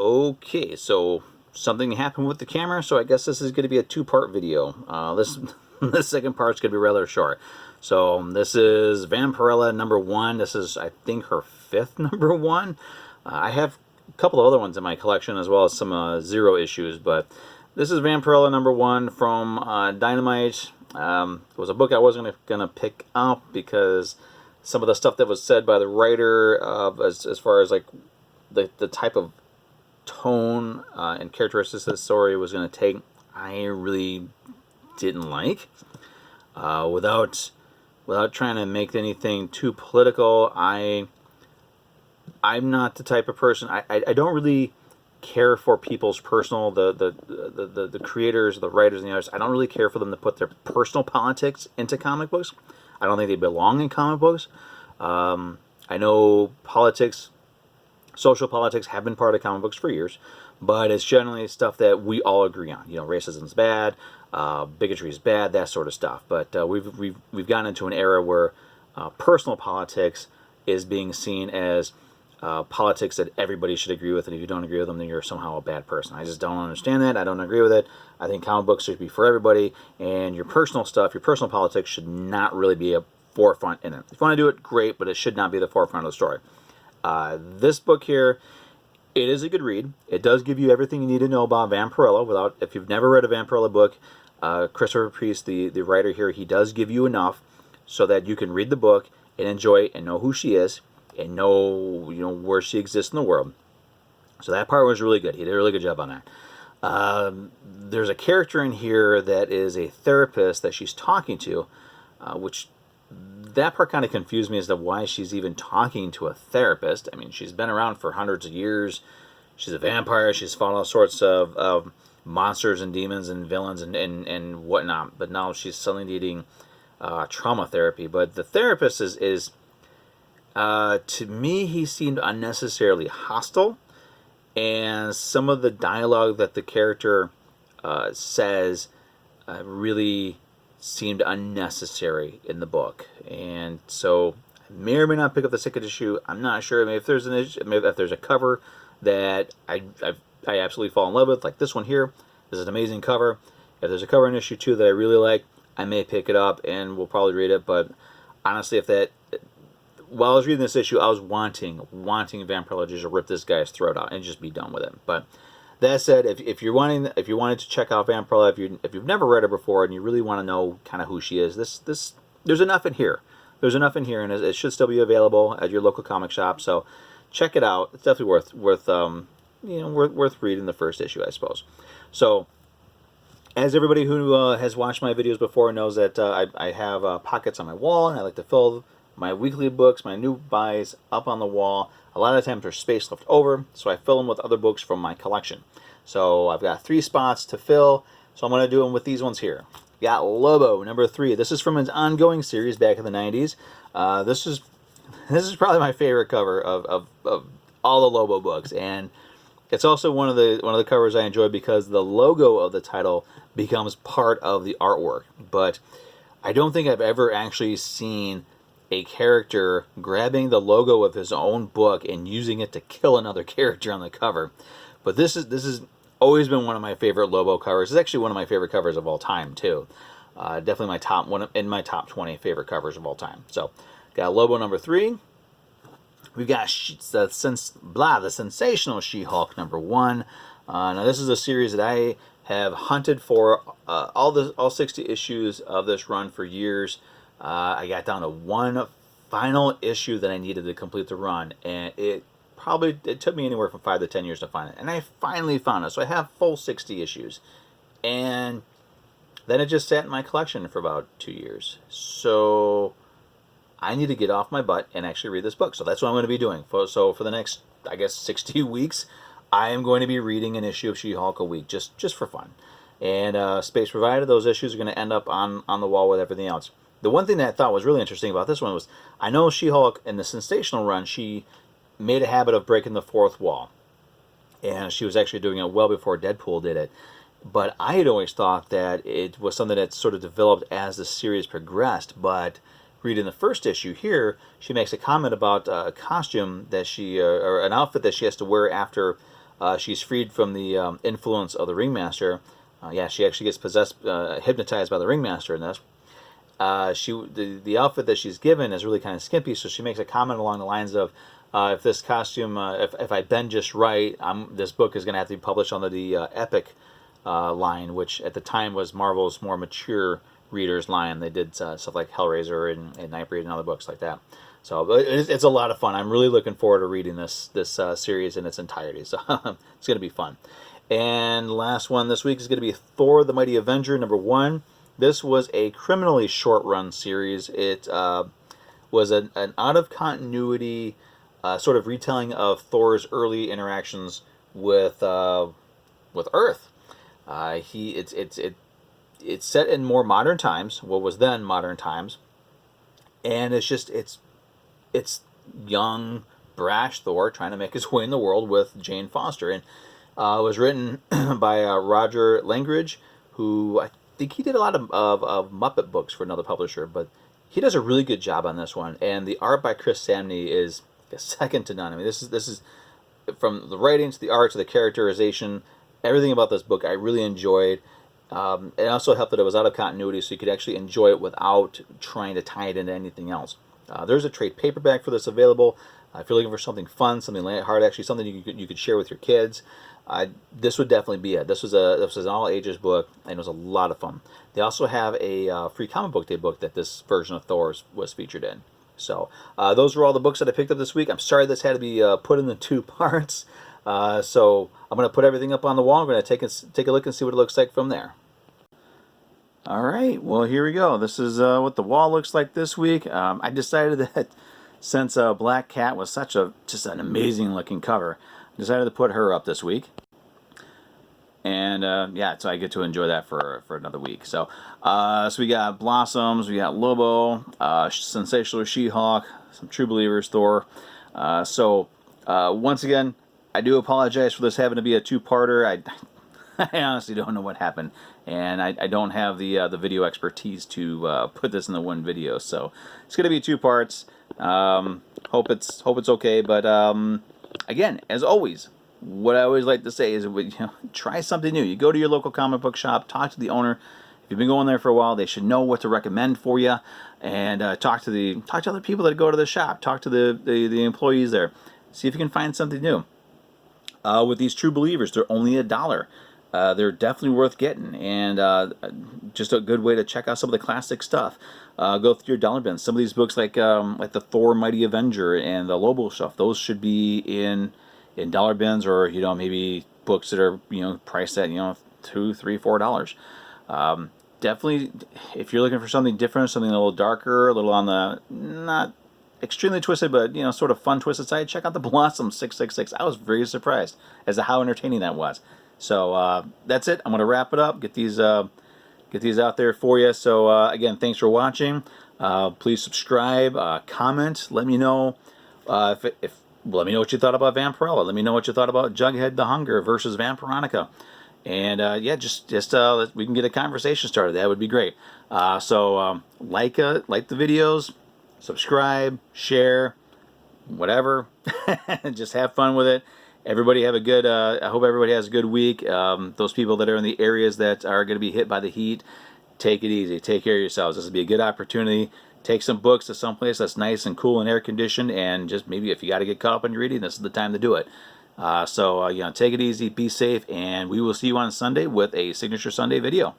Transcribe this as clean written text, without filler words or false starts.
Okay, so something happened with the camera, so I guess this is going to be a two-part video. This second part's going to be rather short. So this is Vampirella #1. This is, I think, her 5th #1. I have a couple of other ones in my collection, as well as some Zero issues, but this is Vampirella #1 from Dynamite. It was a book I wasn't going to pick up because some of the stuff that was said by the writer, as far as like the type of tone and characteristics the story was going to take, I really didn't like. Without trying to make anything too political, I'm not the type of person. I don't really care for people's personal, the creators, the writers, and the artists. I don't really care for them to put their personal politics into comic books. I don't think they belong in comic books. I know politics, social politics, have been part of comic books for years, but it's generally stuff that we all agree on. You know, racism's bad, bigotry is bad, that sort of stuff. But we've gotten into an era where personal politics is being seen as politics that everybody should agree with, and if you don't agree with them, then you're somehow a bad person. I just don't understand that. I don't agree with it. I think comic books should be for everybody, and your personal stuff, your personal politics, should not really be a forefront in it. If you want to do it, great, but it should not be the forefront of the story. This book here, it is a good read. It does give you everything you need to know about Vampirella. If you've never read a Vampirella book, Christopher Priest, the writer here, he does give you enough so that you can read the book and enjoy it and know who she is and know where she exists in the world. So that part was really good. He did a really good job on that. There's a character in here that is a therapist that she's talking to, which that part kind of confused me as to why she's even talking to a therapist. I mean, she's been around for hundreds of years. She's a vampire. She's fought all sorts of monsters and demons and villains and whatnot. But now she's suddenly needing trauma therapy. But the therapist is to me, he seemed unnecessarily hostile. And some of the dialogue that the character says really seemed unnecessary in the book, and so I may or may not pick up the second issue. I'm not sure. Maybe if there's an issue, maybe if there's a cover that I absolutely fall in love with, like this one here. This is an amazing cover. If there's a cover in issue 2 that I really like, I may pick it up and we'll probably read it. But honestly, while I was reading this issue, I was wanting Vampirella to just rip this guy's throat out and just be done with it. But that said, if you wanted to check out Vampirella, if you've never read her before and you really want to know kind of who she is, there's enough in here. There's enough in here, and it should still be available at your local comic shop. So check it out. It's definitely worth reading the first issue, I suppose. So, as everybody who has watched my videos before knows, that I have pockets on my wall, and I like to fill my weekly books, my new buys, up on the wall. A lot of times there's space left over, so I fill them with other books from my collection. So I've got 3 spots to fill, so I'm going to do them with these ones here. Got Lobo #3. This is from an ongoing series back in the 90s. This is probably my favorite cover of all the Lobo books, and it's also one of the covers I enjoy because the logo of the title becomes part of the artwork. But I don't think I've ever actually seen a character grabbing the logo of his own book and using it to kill another character on the cover. But this is always been one of my favorite Lobo covers. It's actually one of my favorite covers of all time too. Definitely my top 20 favorite covers of all time. So got Lobo #3. We've got the Sensational She-Hulk #1. Now this is a series that I have hunted for all 60 issues of this run for years. I got down to one final issue that I needed to complete the run, and it took me anywhere from 5 to 10 years to find it, and I finally found it. So I have full 60 issues, and then it just sat in my collection for about 2 years. So I need to get off my butt and actually read this book. So that's what I'm going to be doing. So for the next, I guess, 60 weeks, I am going to be reading an issue of She-Hulk a week, just for fun. And space provided, those issues are going to end up on the wall with everything else. The one thing that I thought was really interesting about this one was, I know She-Hulk in the Sensational run, she made a habit of breaking the 4th wall. And she was actually doing it well before Deadpool did it. But I had always thought that it was something that sort of developed as the series progressed. But reading the first issue here, she makes a comment about a costume that or an outfit that she has to wear after she's freed from the influence of the ringmaster. Yeah, she actually gets possessed, hypnotized by the ringmaster, and that's the outfit that she's given is really kind of skimpy. So she makes a comment along the lines of, if this costume, if I bend just right, this book is going to have to be published under the Epic line, which at the time was Marvel's more mature readers line. They did stuff like Hellraiser and Nightbreed and other books like that. So it's a lot of fun. I'm really looking forward to reading this series in its entirety. So it's going to be fun. And last one this week is going to be Thor: The Mighty Avenger #1. This was a criminally short-run series. It was an out-of-continuity sort of retelling of Thor's early interactions with Earth. It's set in more modern times, what was then modern times, and it's young, brash Thor trying to make his way in the world with Jane Foster. And it was written by Roger Langridge, who I think he did a lot of Muppet books for another publisher, but he does a really good job on this one. And the art by Chris Samney is second to none. I mean, this is from the writing to the art to the characterization, everything about this book I really enjoyed. It also helped that it was out of continuity, so you could actually enjoy it without trying to tie it into anything else. There's a trade paperback for this available. If you're looking for something fun, something lighthearted, actually something you could share with your kids, this would definitely be it. This was an all ages book, and it was a lot of fun. They also have a free comic book day book that this version of Thor was featured in. So those were all the books that I picked up this week. I'm sorry this had to be put into 2 parts. So I'm going to put everything up on the wall. I'm going to take a look and see what it looks like from there. All right, well, here we go. This is what the wall looks like this week. I decided that since Black Cat was just an amazing looking cover, I decided to put her up this week. And yeah, so I get to enjoy that for another week. So we got Blossoms, we got Lobo, Sensational She-Hulk, some True Believers, Thor. Once again, I do apologize for this having to be a 2-parter. I honestly don't know what happened, and I don't have the video expertise to put this in the one video. So it's going to be 2 parts. Hope it's okay. But again, as always, what I always like to say is, try something new. You go to your local comic book shop, talk to the owner. If you've been going there for a while, they should know what to recommend for you, and talk to other people that go to the shop. Talk to the employees there. See if you can find something new. With these True Believers, they're only $1. They're definitely worth getting, and just a good way to check out some of the classic stuff. Go through your dollar bins. Some of these books, like the Thor: Mighty Avenger and the Lobo stuff, those should be in dollar bins, or maybe books that are priced at $2, $3, $4. Definitely, if you're looking for something different, something a little darker, a little on the not extremely twisted, but sort of fun twisted side, check out the Blossom 666. I was very surprised as to how entertaining that was. So that's it. I'm going to wrap it up. Get these out there for you. So again, thanks for watching. Please subscribe, comment. Let me know let me know what you thought about Vampirella. Let me know what you thought about Jughead the Hunger versus Vampironica. And yeah, just we can get a conversation started. That would be great. Like the videos, subscribe, share, whatever. Just have fun with it. Everybody have a good, I hope everybody has a good week. Those people that are in the areas that are going to be hit by the heat, take it easy. Take care of yourselves. This will be a good opportunity. Take some books to someplace that's nice and cool and air conditioned, and just maybe if you got to get caught up in your reading, this is the time to do it. Take it easy, be safe, and we will see you on Sunday with a Signature Sunday video.